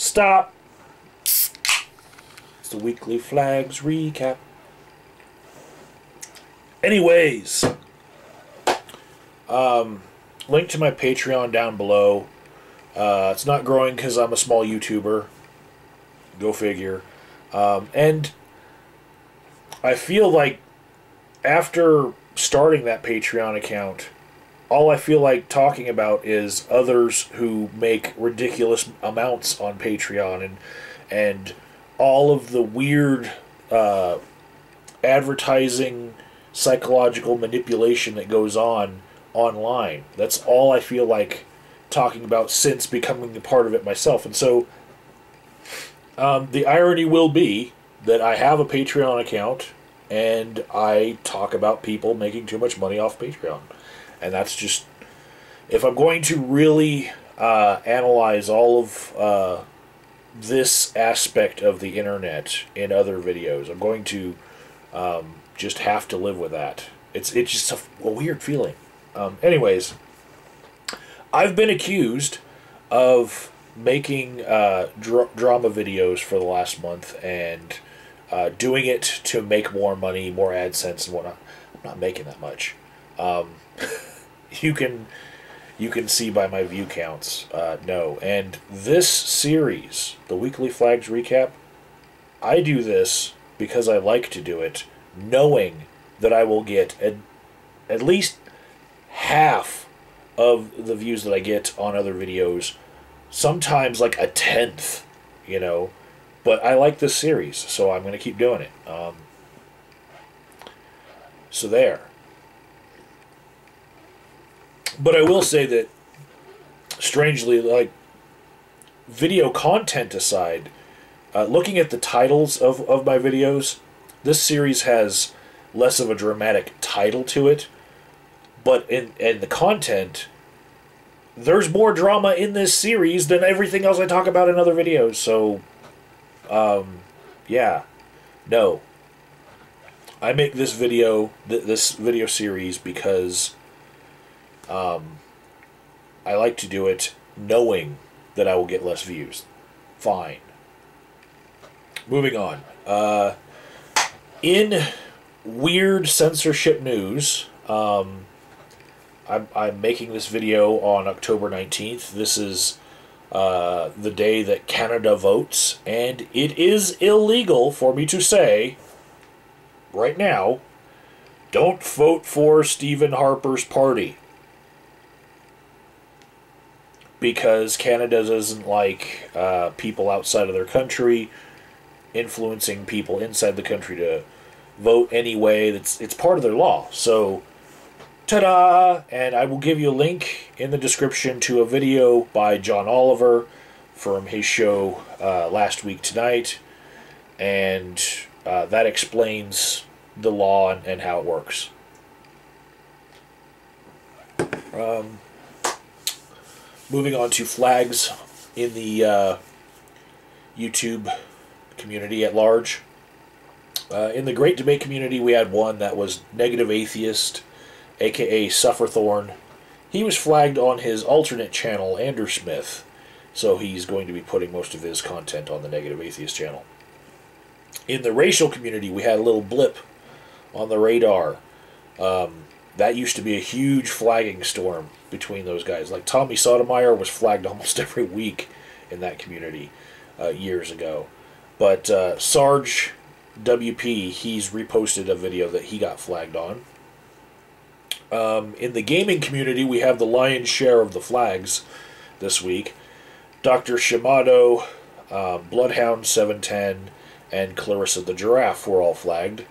stop. It's the weekly flags recap. Anyways, link to my Patreon down below. It's not growing because I'm a small YouTuber. Go figure. And I feel like after starting that Patreon account, all I feel like talking about is others who make ridiculous amounts on Patreon and all of the weird advertising, psychological manipulation that goes on online. That's all I feel like talking about since becoming a part of it myself. And so the irony will be that I have a Patreon account and I talk about people making too much money off Patreon. And that's just, if I'm going to really analyze all of this aspect of the internet in other videos, I'm going to just have to live with that. It's just a weird feeling. Anyways, I've been accused of making drama videos for the last month and doing it to make more money, more AdSense and whatnot. I'm not making that much. You can see by my view counts. No. And this series, the Weekly Flags Recap, I do this because I like to do it, knowing that I will get at least half of the views that I get on other videos, sometimes like a tenth, you know. But I like this series, so I'm going to keep doing it. So there. But I will say that, strangely, like, video content aside, looking at the titles of my videos, this series has less of a dramatic title to it, but in the content, there's more drama in this series than everything else I talk about in other videos, so, yeah, no. I make this video, this video series because I like to do it knowing that I will get less views. Fine. Moving on. In weird censorship news, I'm making this video on October 19th. This is the day that Canada votes, and it is illegal for me to say, right now, don't vote for Stephen Harper's party. Because Canada doesn't like people outside of their country influencing people inside the country to vote anyway. It's part of their law. So, ta-da! And I will give you a link in the description to a video by John Oliver from his show Last Week Tonight. And that explains the law and how it works. Moving on to flags in the YouTube community at large. In the Great Debate community, we had one that was Negative Atheist, a.k.a. Sufferthorn. He was flagged on his alternate channel, Andrew Smith, so he's going to be putting most of his content on the Negative Atheist channel. In the racial community, we had a little blip on the radar. That used to be a huge flagging storm between those guys. Like, Tommy Sotomayor was flagged almost every week in that community years ago. But SARGe WP, he's reposted a video that he got flagged on. In the gaming community, we have the lion's share of the flags this week. DrShimato, Bloodhound 710, and Clarissathegiraffe were all flagged.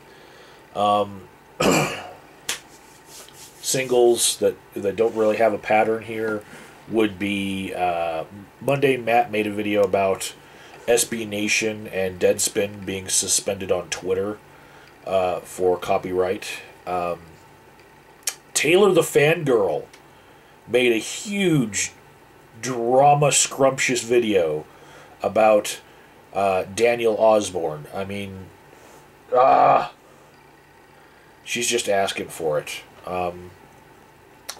Singles that don't really have a pattern here would be Monday Matt made a video about SB Nation and Deadspin being suspended on Twitter for copyright. Taylor the Fangirl made a huge drama scrumptious video about Daniel Osborne. I mean, she's just asking for it.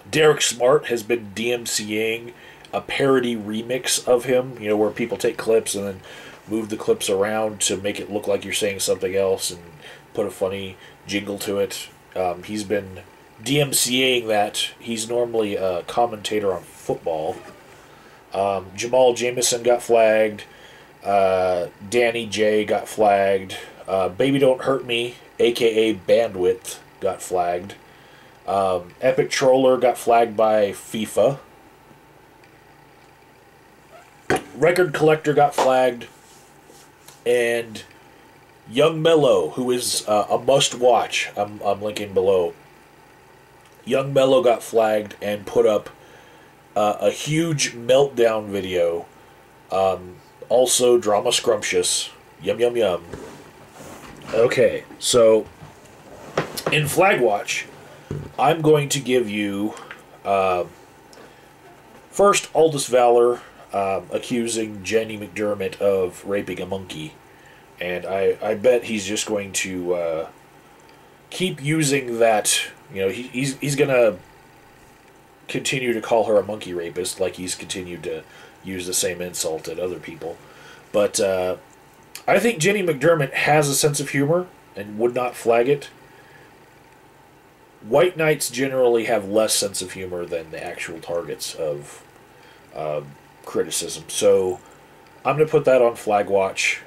Derek Smart has been DMCA'ing a parody remix of him, you know, where people take clips and then move the clips around to make it look like you're saying something else and put a funny jingle to it. He's been DMCA'ing that. He's normally a commentator on football. Jamal Jameson got flagged. Danue J got flagged. Baby Don't Hurt Me, aka Bandwidth, got flagged. Epic Troller got flagged by FIFA. Record Collector got flagged. And YungMelo, who is a must-watch, I'm linking below. YungMelo got flagged and put up a huge meltdown video. Also, Drama Scrumptious. Yum, yum, yum. Okay, so in Flagwatch, I'm going to give you first Aldus Valor accusing Jenny McDermott of raping a monkey. And I bet he's just going to keep using that. You know, he's going to continue to call her a monkey rapist like he's continued to use the same insult at other people. But I think Jenny McDermott has a sense of humor and would not flag it. White knights generally have less sense of humor than the actual targets of criticism. So I'm going to put that on Flagwatch.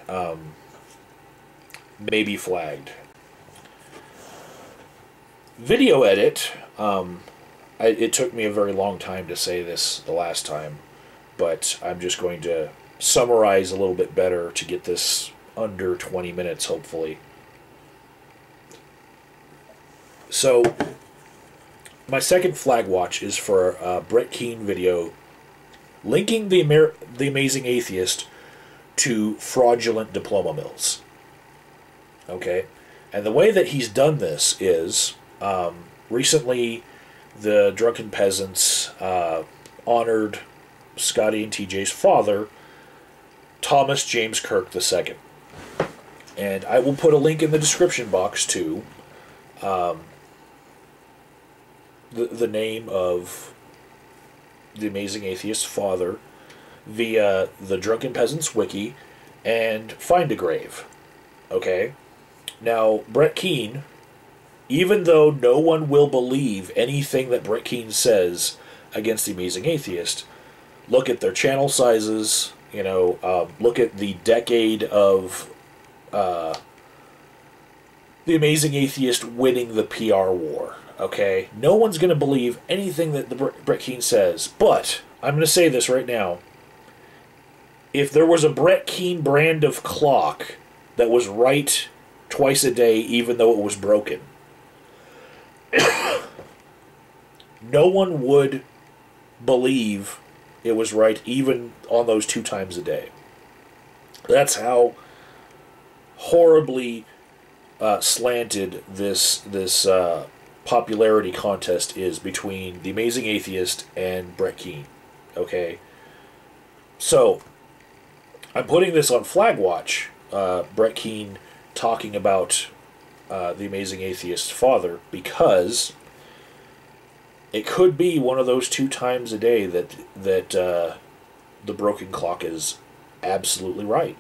Maybe flagged. Video edit. It took me a very long time to say this the last time, but I'm just going to summarize a little bit better to get this under 20 minutes, hopefully. So, my second Flagwatch is for a Brett Keane video linking the Amazing Atheist to fraudulent diploma mills. Okay? And the way that he's done this is, recently the Drunken Peasants honored Scotty and TJ's father, Thomas James Kirk II. And I will put a link in the description box to the name of the Amazing Atheist's father via the Drunken Peasants wiki and find a grave. Okay? Now, Brett Keane, even though no one will believe anything that Brett Keane says against the Amazing Atheist, look at their channel sizes, you know, look at the decade of the Amazing Atheist winning the PR war, okay? No one's going to believe anything that Brett Keane says, but I'm going to say this right now. If there was a Brett Keane brand of clock that was right twice a day, even though it was broken, no one would believe it was right even on those 2 times a day. That's how horribly slanted this popularity contest is between the Amazing Atheist and Brett Keane. Okay? So, I'm putting this on Flagwatch, Brett Keane talking about the Amazing Atheist's father, because it could be one of those 2 times a day that the broken clock is absolutely right.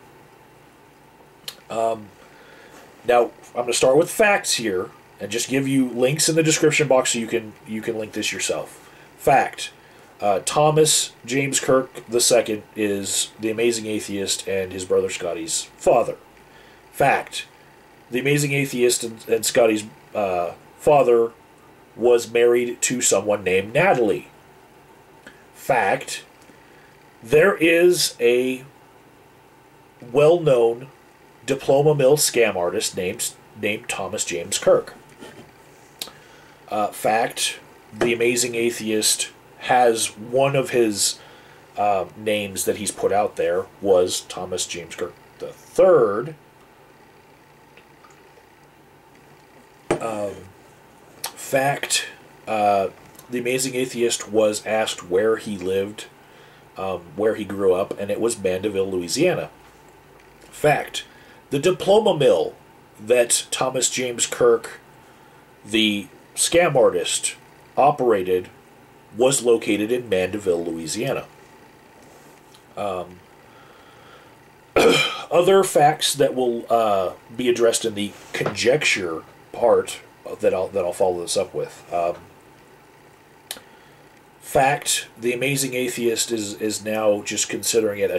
Now, I'm going to start with facts here, and just give you links in the description box so you can link this yourself. Fact. Thomas James Kirk II is the Amazing Atheist and his brother Scotty's father. Fact. The Amazing Atheist and Scotty's father was married to someone named Natalie. Fact. There is a well-known diploma mill scam artist named Thomas James Kirk. Fact. The Amazing Atheist has one of his names that he's put out there was Thomas James Kirk III. Fact, the Amazing Atheist was asked where he lived, where he grew up, and it was Mandeville, Louisiana. Fact, the diploma mill that Thomas James Kirk, the scam artist, operated was located in Mandeville, Louisiana. Other facts that will be addressed in the conjecture part that I'll follow this up with. Fact: the Amazing Atheist is now just considering it an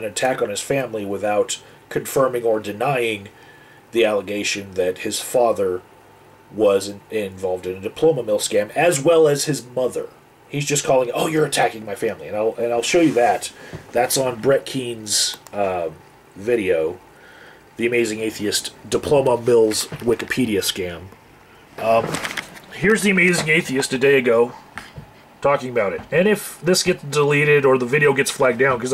attack on his family without confirming or denying the allegation that his father was involved in a diploma mill scam, as well as his mother. He's just calling, "Oh, you're attacking my family," and I'll show you that. That's on Brett Keane's video, "The Amazing Atheist Diploma Mills Wikipedia Scam." Here's The Amazing Atheist a day ago talking about it. And if this gets deleted or the video gets flagged down, because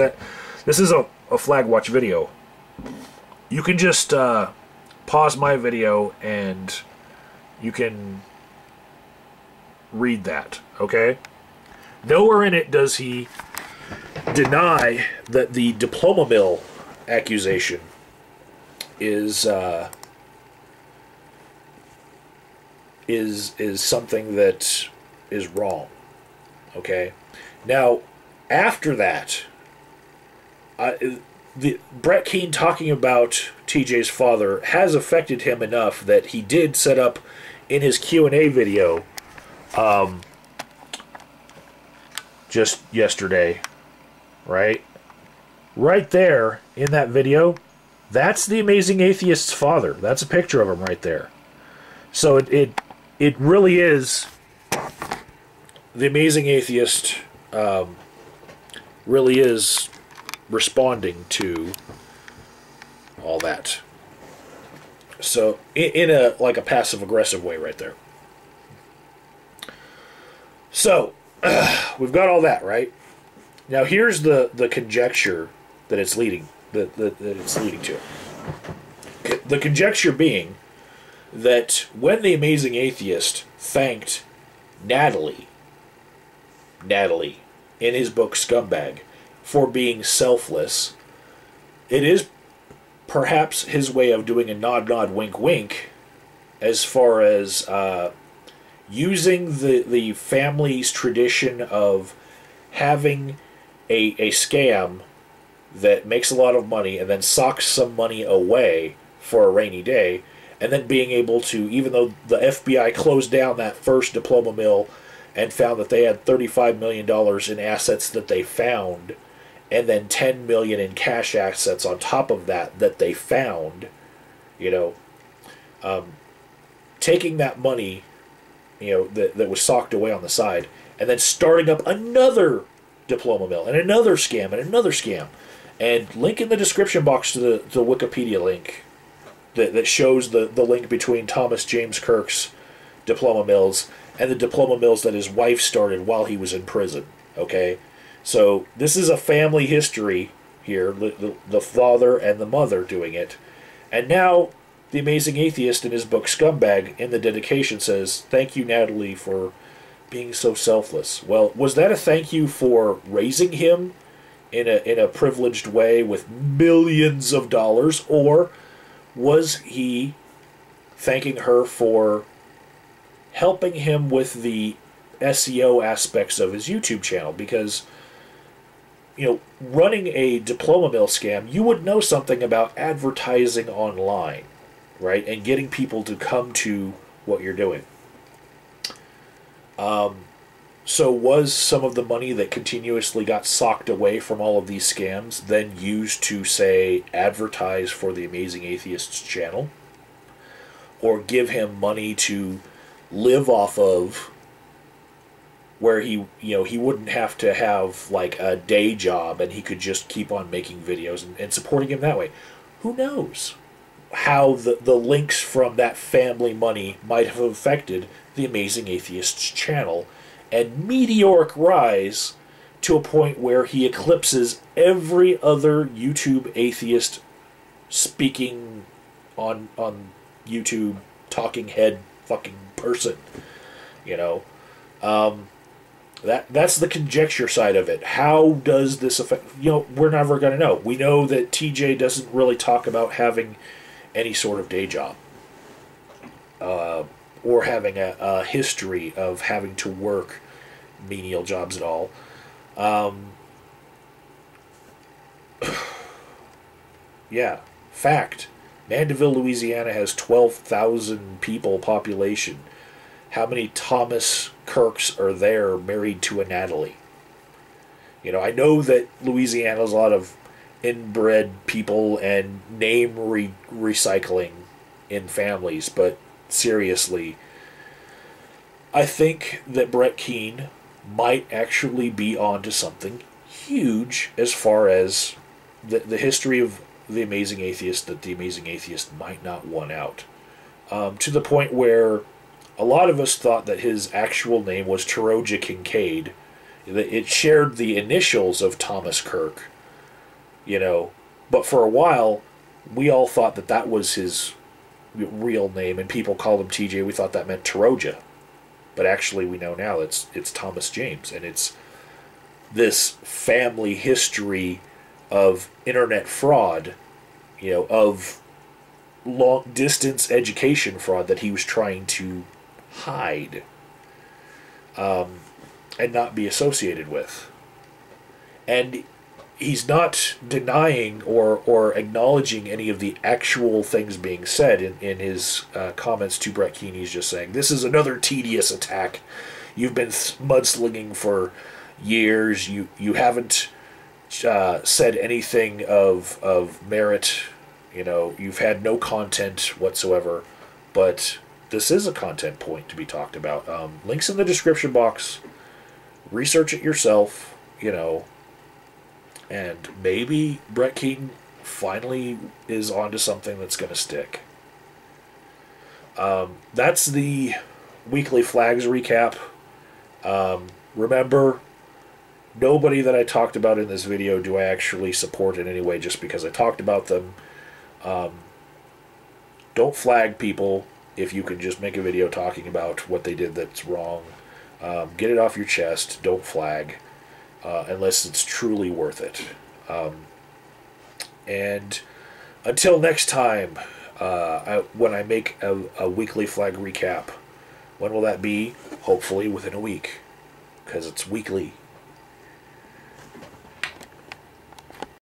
this is a flag watch video, you can just pause my video and you can read that, okay? Nowhere in it does he deny that the diploma mill accusation is something that is wrong. Okay. Now, after that, Brett Keane talking about TJ's father has affected him enough that he did set up in his Q&A video just yesterday, right? Right there in that video, that's the Amazing Atheist's father. That's a picture of him right there. So it really is the Amazing Atheist. Really is responding to all that. So in a like a passive aggressive way right there. So we've got all that, right? Now here's the conjecture that it's leading that it's leading to. The conjecture being that when the Amazing Atheist thanked Natalie in his book Scumbag for being selfless, it is perhaps his way of doing a nod nod wink wink as far as using the family's tradition of having a scam that makes a lot of money and then socks some money away for a rainy day, and then being able to, even though the FBI closed down that first diploma mill and found that they had $35 million in assets that they found, and then $10 million in cash assets on top of that they found, taking that money, that was socked away on the side, and then starting up another diploma mill and another scam and another scam. And link in the description box to the Wikipedia link that shows the link between Thomas James Kirk's diploma mills and the diploma mills that his wife started while he was in prison. Okay? So this is a family history here, the father and the mother doing it. And now the Amazing Atheist in his book Scumbag in the dedication says, "Thank you, Natalie, for being so selfless." Well, was that a thank you for raising him in a privileged way with millions of dollars, or was he thanking her for helping him with the SEO aspects of his YouTube channel? Because, running a diploma mill scam, you would know something about advertising online, right? And getting people to come to what you're doing. So was some of the money that continuously got socked away from all of these scams then used to, say, advertise for the Amazing Atheist's channel? Or give him money to live off of, where he wouldn't have to have like a day job and he could just keep on making videos and supporting him that way? Who knows how the links from that family money might have affected the Amazing Atheist's channel and meteoric rise to a point where he eclipses every other YouTube atheist speaking on YouTube talking head fucking person. That's the conjecture side of it. How does this affect? We're never going to know. We know that TJ doesn't really talk about having any sort of day job, or having a history of having to work menial jobs at all. Yeah. Fact. Mandeville, Louisiana has 12,000 people population. How many Thomas Kirks are there married to a Natalie? You know, I know that Louisiana has a lot of inbred people and name recycling in families, but seriously, I think that Brett Keane might actually be onto something huge as far as the history of The Amazing Atheist, that The Amazing Atheist might not won out. To the point where a lot of us thought that his actual name was Teroja Kincaid. It shared the initials of Thomas Kirk, you know, but for a while, we all thought that that was his real name, and people called him TJ. We thought that meant Teroja. But actually, we know now it's Thomas James, and it's this family history of internet fraud, you know, of long distance education fraud that he was trying to hide and not be associated with. And he's not denying or acknowledging any of the actual things being said in his comments to Brett Keane. He's just saying, this is another tedious attack. You've been mudslinging for years. You haven't said anything of merit. You know, you've had no content whatsoever. But this is a content point to be talked about. Links in the description box. Research it yourself, you know. And maybe Brett Keane finally is onto something that's going to stick. That's the weekly flags recap. Remember, nobody that I talked about in this video do I actually support in any way just because I talked about them. Don't flag people if you can just make a video talking about what they did that's wrong. Get it off your chest. Don't flag. Unless it's truly worth it. And until next time, when I make a weekly flag recap, when will that be? Hopefully within a week, because it's weekly.